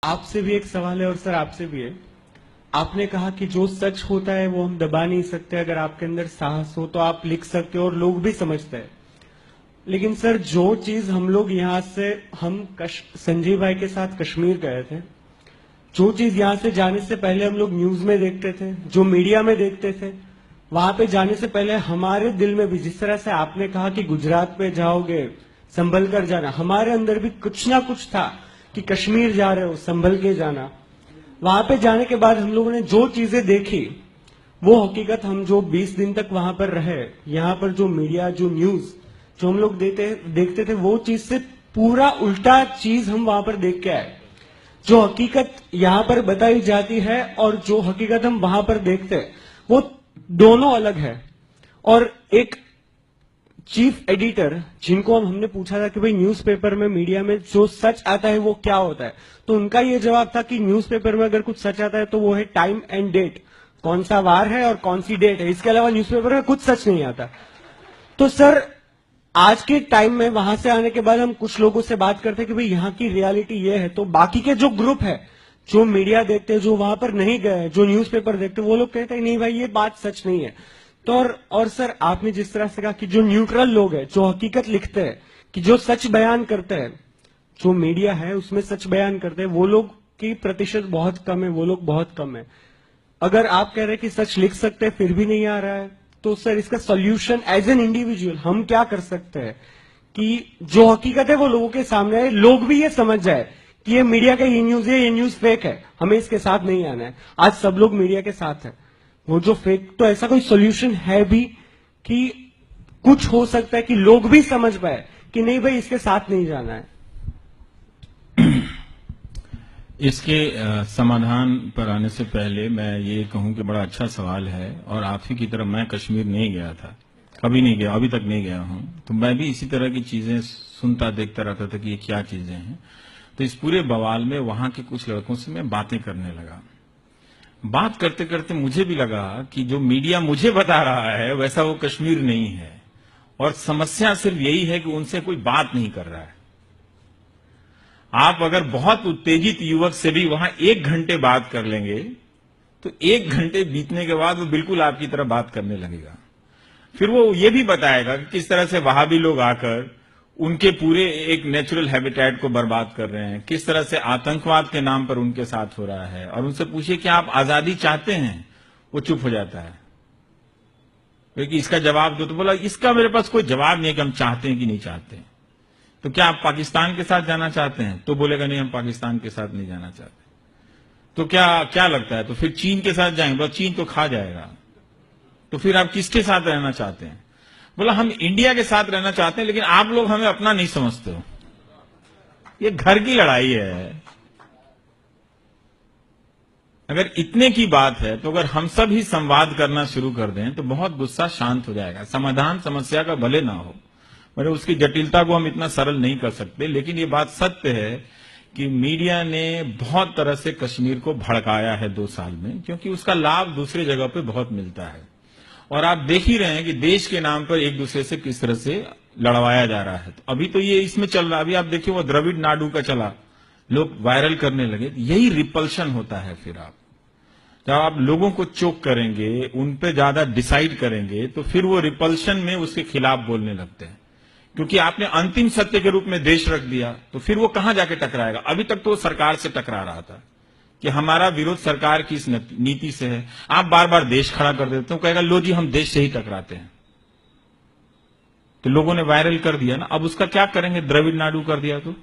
आपसे भी एक सवाल है और सर आपसे भी है। आपने कहा कि जो सच होता है वो हम दबा नहीं सकते, अगर आपके अंदर साहस हो तो आप लिख सकते हो और लोग भी समझते हैं। लेकिन सर जो चीज हम लोग यहाँ से संजीव भाई के साथ कश्मीर गए थे, जो चीज यहाँ से जाने से पहले हम लोग न्यूज में देखते थे, जो मीडिया में देखते थे, वहां पे जाने से पहले हमारे दिल में भी, जिस तरह से आपने कहा कि गुजरात पे जाओगे संभल कर जाना, हमारे अंदर भी कुछ ना कुछ था कि कश्मीर जा रहे हो संभल के जाना। वहां पे जाने के बाद हम लोगों ने जो चीजें देखी वो हकीकत, हम जो 20 दिन तक वहां पर रहे, यहाँ पर जो मीडिया, जो न्यूज जो हम लोग देखते थे, वो चीज से पूरा उल्टा चीज हम वहां पर देख के आए। जो हकीकत यहाँ पर बताई जाती है और जो हकीकत हम वहां पर देखते हैं, वो दोनों अलग है। और एक चीफ एडिटर जिनको हमने पूछा था कि भाई न्यूज़पेपर में, मीडिया में जो सच आता है वो क्या होता है, तो उनका ये जवाब था कि न्यूज़पेपर में अगर कुछ सच आता है तो वो है टाइम एंड डेट, कौन सा वार है और कौन सी डेट है, इसके अलावा न्यूज़पेपर में कुछ सच नहीं आता। तो सर आज के टाइम में वहां से आने के बाद हम कुछ लोगों से बात करते हैं कि भाई यहाँ की रियलिटी ये है, तो बाकी के जो ग्रुप है, जो मीडिया देखते हैं, जो वहां पर नहीं गए, जो न्यूज़पेपर देखते हैं, वो लोग कहते हैं नहीं भाई ये बात सच नहीं है। तो और सर आपने जिस तरह से कहा कि जो न्यूट्रल लोग हैं, जो हकीकत लिखते हैं, कि जो सच बयान करते हैं, जो मीडिया है उसमें सच बयान करते हैं, वो लोग की प्रतिशत बहुत कम है, वो लोग बहुत कम है। अगर आप कह रहे हैं कि सच लिख सकते हैं फिर भी नहीं आ रहा है, तो सर इसका सॉल्यूशन एज एन इंडिविजुअल हम क्या कर सकते हैं कि जो हकीकत है वो लोगों के सामने है, लोग भी ये समझ जाए कि ये मीडिया का ये न्यूज है, ये न्यूज फेक है, हमें इसके साथ नहीं आना है। आज सब लोग मीडिया के साथ है, वो जो फेक, तो ऐसा कोई सॉल्यूशन है भी कि कुछ हो सकता है कि लोग भी समझ पाए कि नहीं भाई इसके साथ नहीं जाना है। इसके समाधान पर आने से पहले मैं ये कहूं कि बड़ा अच्छा सवाल है, और आप ही की तरह मैं कश्मीर नहीं गया था, कभी नहीं गया, अभी तक नहीं गया हूं, तो मैं भी इसी तरह की चीजें सुनता देखता रहता था कि ये क्या चीजें हैं। तो इस पूरे बवाल में वहां के कुछ लड़कों से मैं बातें करने लगा। बात करते करते मुझे भी लगा कि जो मीडिया मुझे बता रहा है वैसा वो कश्मीर नहीं है, और समस्या सिर्फ यही है कि उनसे कोई बात नहीं कर रहा है। आप अगर बहुत उत्तेजित युवक से भी वहां 1 घंटे बात कर लेंगे तो 1 घंटे बीतने के बाद वो बिल्कुल आपकी तरह बात करने लगेगा। फिर वो ये भी बताएगा कि किस तरह से वहाबी लोग आकर उनके पूरे एक नेचुरल हैबिटेट को बर्बाद कर रहे हैं, किस तरह से आतंकवाद के नाम पर उनके साथ हो रहा है। और उनसे पूछिए कि आप आजादी चाहते हैं, वो चुप हो जाता है, क्योंकि इसका जवाब दो, तो बोला इसका मेरे पास कोई जवाब नहीं है कि हम चाहते हैं कि नहीं चाहते हैं। तो क्या आप पाकिस्तान के साथ जाना चाहते हैं, तो बोलेगा नहीं हम पाकिस्तान के साथ नहीं जाना चाहते। तो क्या लगता है, तो फिर चीन के साथ जाएंगे, बोला चीन तो खा जाएगा। तो फिर आप किसके साथ रहना चाहते हैं, बोला हम इंडिया के साथ रहना चाहते हैं, लेकिन आप लोग हमें अपना नहीं समझते हो। ये घर की लड़ाई है। अगर इतने की बात है तो अगर हम सब ही संवाद करना शुरू कर दें तो बहुत गुस्सा शांत हो जाएगा। समाधान समस्या का भले ना हो, मतलब उसकी जटिलता को हम इतना सरल नहीं कर सकते, लेकिन ये बात सत्य है कि मीडिया ने बहुत तरह से कश्मीर को भड़काया है 2 साल में, क्योंकि उसका लाभ दूसरे जगह पे बहुत मिलता है। और आप देख ही रहे हैं कि देश के नाम पर एक दूसरे से किस तरह से लड़वाया जा रहा है। तो अभी तो ये इसमें चल रहा है, अभी आप देखिए वो द्रविड़ नाडु का चला, लोग वायरल करने लगे। यही रिपल्शन होता है। फिर आप जब आप लोगों को चोक करेंगे, उन पे ज्यादा डिसाइड करेंगे, तो फिर वो रिपल्शन में उसके खिलाफ बोलने लगते हैं, क्योंकि आपने अंतिम सत्य के रूप में देश रख दिया, तो फिर वो कहां जाके टकराएगा। अभी तक तो वो सरकार से टकरा रहा था कि हमारा विरोध सरकार की इस नीति से है। आप बार बार देश खड़ा कर देते हो, कहेगा लो जी हम देश से ही टकराते हैं। तो लोगों ने वायरल कर दिया ना, अब उसका क्या करेंगे। द्रविड़ नाडु कर दिया तो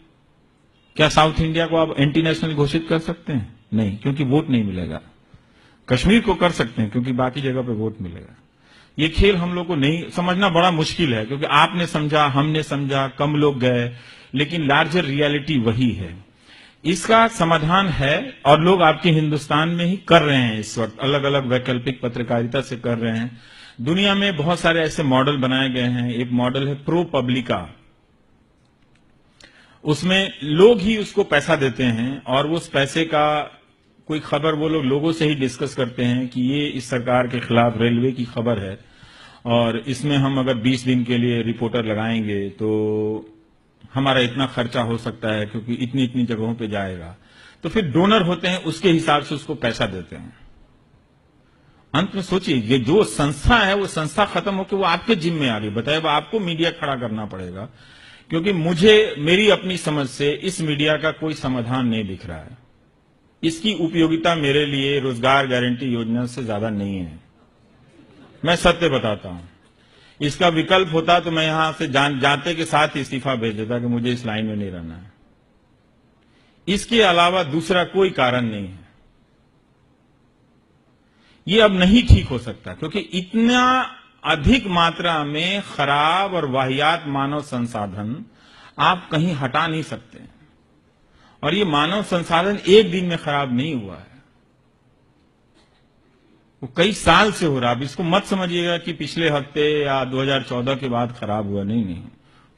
क्या साउथ इंडिया को आप एंटी नेशनल घोषित कर सकते हैं? नहीं, क्योंकि वोट नहीं मिलेगा। कश्मीर को कर सकते हैं क्योंकि बाकी जगह पे वोट मिलेगा। ये खेल हम लोग को नहीं समझना बड़ा मुश्किल है, क्योंकि आपने समझा, हमने समझा, कम लोग गए, लेकिन लार्जर रियलिटी वही है। इसका समाधान है, और लोग आपके हिंदुस्तान में ही कर रहे हैं इस वक्त, अलग अलग वैकल्पिक पत्रकारिता से कर रहे हैं। दुनिया में बहुत सारे ऐसे मॉडल बनाए गए हैं। एक मॉडल है प्रो पब्लिका, उसमें लोग ही उसको पैसा देते हैं, और उस पैसे का कोई खबर वो लोग लोगों से ही डिस्कस करते हैं कि ये इस सरकार के खिलाफ रेलवे की खबर है, और इसमें हम अगर 20 दिन के लिए रिपोर्टर लगाएंगे तो हमारा इतना खर्चा हो सकता है, क्योंकि इतनी इतनी जगहों पे जाएगा। तो फिर डोनर होते हैं, उसके हिसाब से उसको पैसा देते हैं। अंत में सोचिए, ये जो संस्था है वो संस्था खत्म होकर वो आपके जिम्मे आ गई। बताइए, वो आपको मीडिया खड़ा करना पड़ेगा, क्योंकि मुझे मेरी अपनी समझ से इस मीडिया का कोई समाधान नहीं दिख रहा है। इसकी उपयोगिता मेरे लिए रोजगार गारंटी योजना से ज्यादा नहीं है। मैं सत्य बताता हूं, इसका विकल्प होता तो मैं यहां से जाते के साथ इस्तीफा भेज देता कि मुझे इस लाइन में नहीं रहना है। इसके अलावा दूसरा कोई कारण नहीं है। ये अब नहीं ठीक हो सकता, क्योंकि इतना अधिक मात्रा में खराब और वाहियात मानव संसाधन आप कहीं हटा नहीं सकते। और ये मानव संसाधन एक दिन में खराब नहीं हुआ है, वो कई साल से हो रहा। अब इसको मत समझिएगा कि पिछले हफ्ते या 2014 के बाद खराब हुआ, नहीं,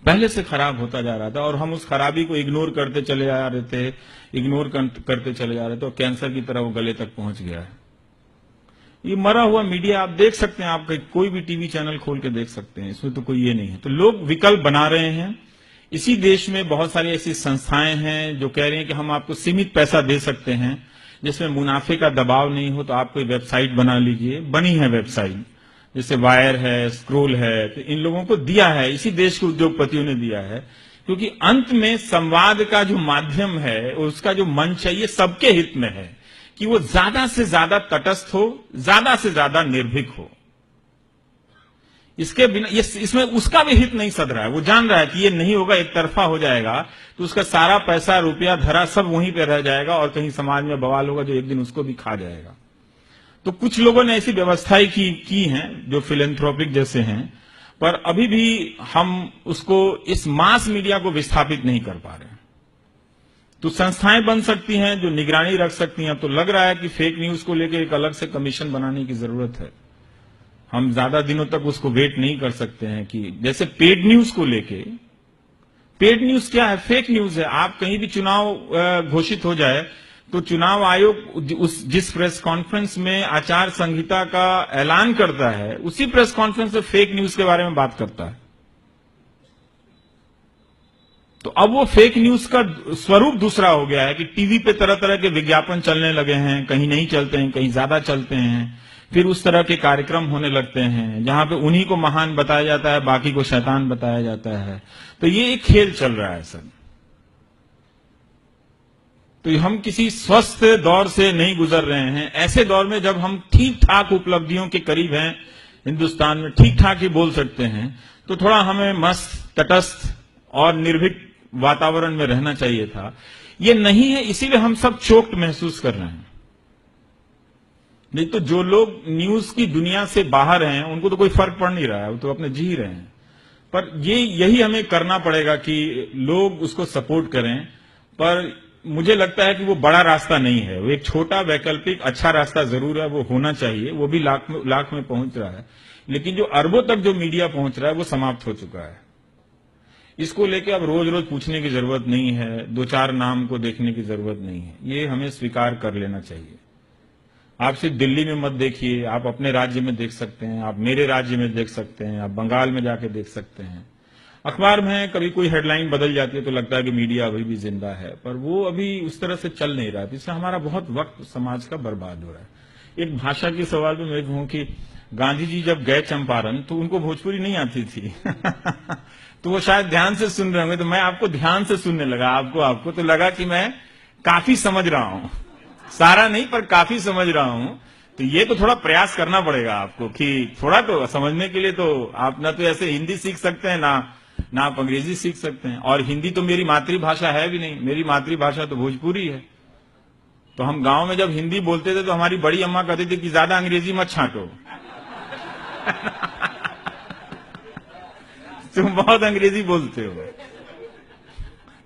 पहले से खराब होता जा रहा था और हम उस खराबी को इग्नोर करते चले जा रहे थे, करते चले जा रहे थे, और कैंसर की तरह वो गले तक पहुंच गया है। ये मरा हुआ मीडिया आप देख सकते हैं, आप कोई भी टीवी चैनल खोल के देख सकते हैं, इसमें तो कोई ये नहीं है। तो लोग विकल्प बना रहे हैं। इसी देश में बहुत सारी ऐसी संस्थाएं हैं जो कह रही हैं कि हम आपको सीमित पैसा दे सकते हैं जिसमें मुनाफे का दबाव नहीं हो, तो आप कोई वेबसाइट बना लीजिए। बनी है वेबसाइट, जैसे वायर है, स्क्रोल है, तो इन लोगों को दिया है, इसी देश के उद्योगपतियों ने दिया है, क्योंकि अंत में संवाद का जो माध्यम है, उसका जो मंच है, ये सबके हित में है कि वो ज्यादा से ज्यादा तटस्थ हो, ज्यादा से ज्यादा निर्भीक हो। इसके बिना इसमें उसका भी हित नहीं सध रहा है। वो जान रहा है कि ये नहीं होगा, एक तरफा हो जाएगा, तो उसका सारा पैसा, रुपया, धरा सब वहीं पे रह जाएगा और कहीं समाज में बवाल होगा जो एक दिन उसको भी खा जाएगा। तो कुछ लोगों ने ऐसी व्यवस्थाएं की हैं जो फिलेंथ्रोपिक जैसे हैं, पर अभी भी हम उसको, इस मास मीडिया को विस्थापित नहीं कर पा रहे हैं। तो संस्थाएं बन सकती हैं जो निगरानी रख सकती हैं। तो लग रहा है कि फेक न्यूज को लेकर एक अलग से कमीशन बनाने की जरूरत है। हम ज्यादा दिनों तक उसको वेट नहीं कर सकते हैं कि जैसे पेड न्यूज को लेके, पेड न्यूज क्या है? फेक न्यूज है। आप कहीं भी चुनाव घोषित हो जाए तो चुनाव आयोग जिस प्रेस कॉन्फ्रेंस में आचार संहिता का ऐलान करता है, उसी प्रेस कॉन्फ्रेंस में फेक न्यूज के बारे में बात करता है। तो अब वो फेक न्यूज का स्वरूप दूसरा हो गया है कि टीवी पे तरह तरह के विज्ञापन चलने लगे हैं, कहीं नहीं चलते हैं, कहीं ज्यादा चलते हैं। फिर उस तरह के कार्यक्रम होने लगते हैं जहां पे उन्हीं को महान बताया जाता है, बाकी को शैतान बताया जाता है। तो ये एक खेल चल रहा है सर। तो हम किसी स्वस्थ दौर से नहीं गुजर रहे हैं। ऐसे दौर में जब हम ठीक ठाक उपलब्धियों के करीब हैं, हिंदुस्तान में ठीक ठाक ही बोल सकते हैं, तो थोड़ा हमें मस्त, तटस्थ और निर्भीक वातावरण में रहना चाहिए था। ये नहीं है, इसीलिए हम सब चोक्ड महसूस कर रहे हैं। नहीं तो जो लोग न्यूज की दुनिया से बाहर हैं उनको तो कोई फर्क पड़ नहीं रहा है, वो तो अपने जी रहे हैं। पर यही हमें करना पड़ेगा कि लोग उसको सपोर्ट करें। पर मुझे लगता है कि वो बड़ा रास्ता नहीं है, वो एक छोटा वैकल्पिक अच्छा रास्ता जरूर है, वो होना चाहिए। वो भी लाख में पहुंच रहा है, लेकिन जो अरबों तक जो मीडिया पहुंच रहा है वो समाप्त हो चुका है। इसको लेके अब रोज रोज पूछने की जरूरत नहीं है, दो चार नाम को देखने की जरूरत नहीं है। ये हमें स्वीकार कर लेना चाहिए। आप सिर्फ दिल्ली में मत देखिए, आप अपने राज्य में देख सकते हैं, आप मेरे राज्य में देख सकते हैं, आप बंगाल में जाके देख सकते हैं। अखबार में कभी कोई हेडलाइन बदल जाती है तो लगता है कि मीडिया अभी भी जिंदा है, पर वो अभी उस तरह से चल नहीं रहा है। इससे हमारा बहुत वक्त समाज का बर्बाद हो रहा है। एक भाषा के सवाल में मैं कहूं कि गांधी जी जब गए चंपारण तो उनको भोजपुरी नहीं आती थी तो वो शायद ध्यान से सुन रहे होंगे, तो मैं आपको ध्यान से सुनने लगा, आपको तो लगा कि मैं काफी समझ रहा हूं, सारा नहीं पर काफी समझ रहा हूं। तो ये तो थोड़ा प्रयास करना पड़ेगा आपको कि थोड़ा तो समझने के लिए तो आप ना तो ऐसे हिंदी सीख सकते हैं, ना आप अंग्रेजी सीख सकते हैं। और हिंदी तो मेरी मातृभाषा है भी नहीं, मेरी मातृभाषा तो भोजपुरी है। तो हम गांव में जब हिंदी बोलते थे तो हमारी बड़ी अम्मा कहती थी कि ज्यादा अंग्रेजी मत छांटो तुम बहुत अंग्रेजी बोलते हो।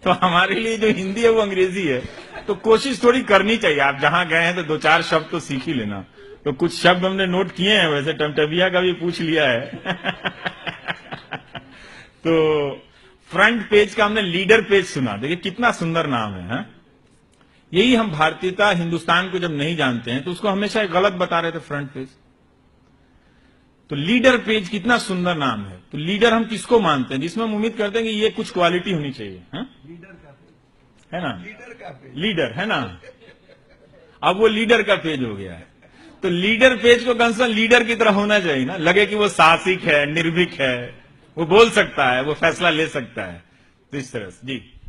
तो हमारे लिए जो हिंदी है वो अंग्रेजी है। तो कोशिश थोड़ी करनी चाहिए। आप जहां गए हैं तो दो चार शब्द तो सीख ही लेना। तो कुछ शब्द हमने नोट किए हैं, वैसे टमटमिया का भी पूछ लिया है तो फ्रंट पेज का हमने लीडर पेज सुना, देखिए कितना सुंदर नाम है, हा? यही हम भारतीयता हिंदुस्तान को जब नहीं जानते हैं तो उसको हमेशा गलत बता रहे थे, फ्रंट पेज। तो लीडर पेज कितना सुंदर नाम है। तो लीडर हम किसको मानते हैं? जिसमें हम उम्मीद करते हैं कि ये कुछ क्वालिटी होनी चाहिए। है ना, लीडर है ना, अब वो लीडर का पेज हो गया है। तो लीडर पेज को कम से कम लीडर की तरह होना चाहिए ना, लगे कि वो साहसिक है, निर्भीक है, वो बोल सकता है, वो फैसला ले सकता है। तो इस तरह से जी।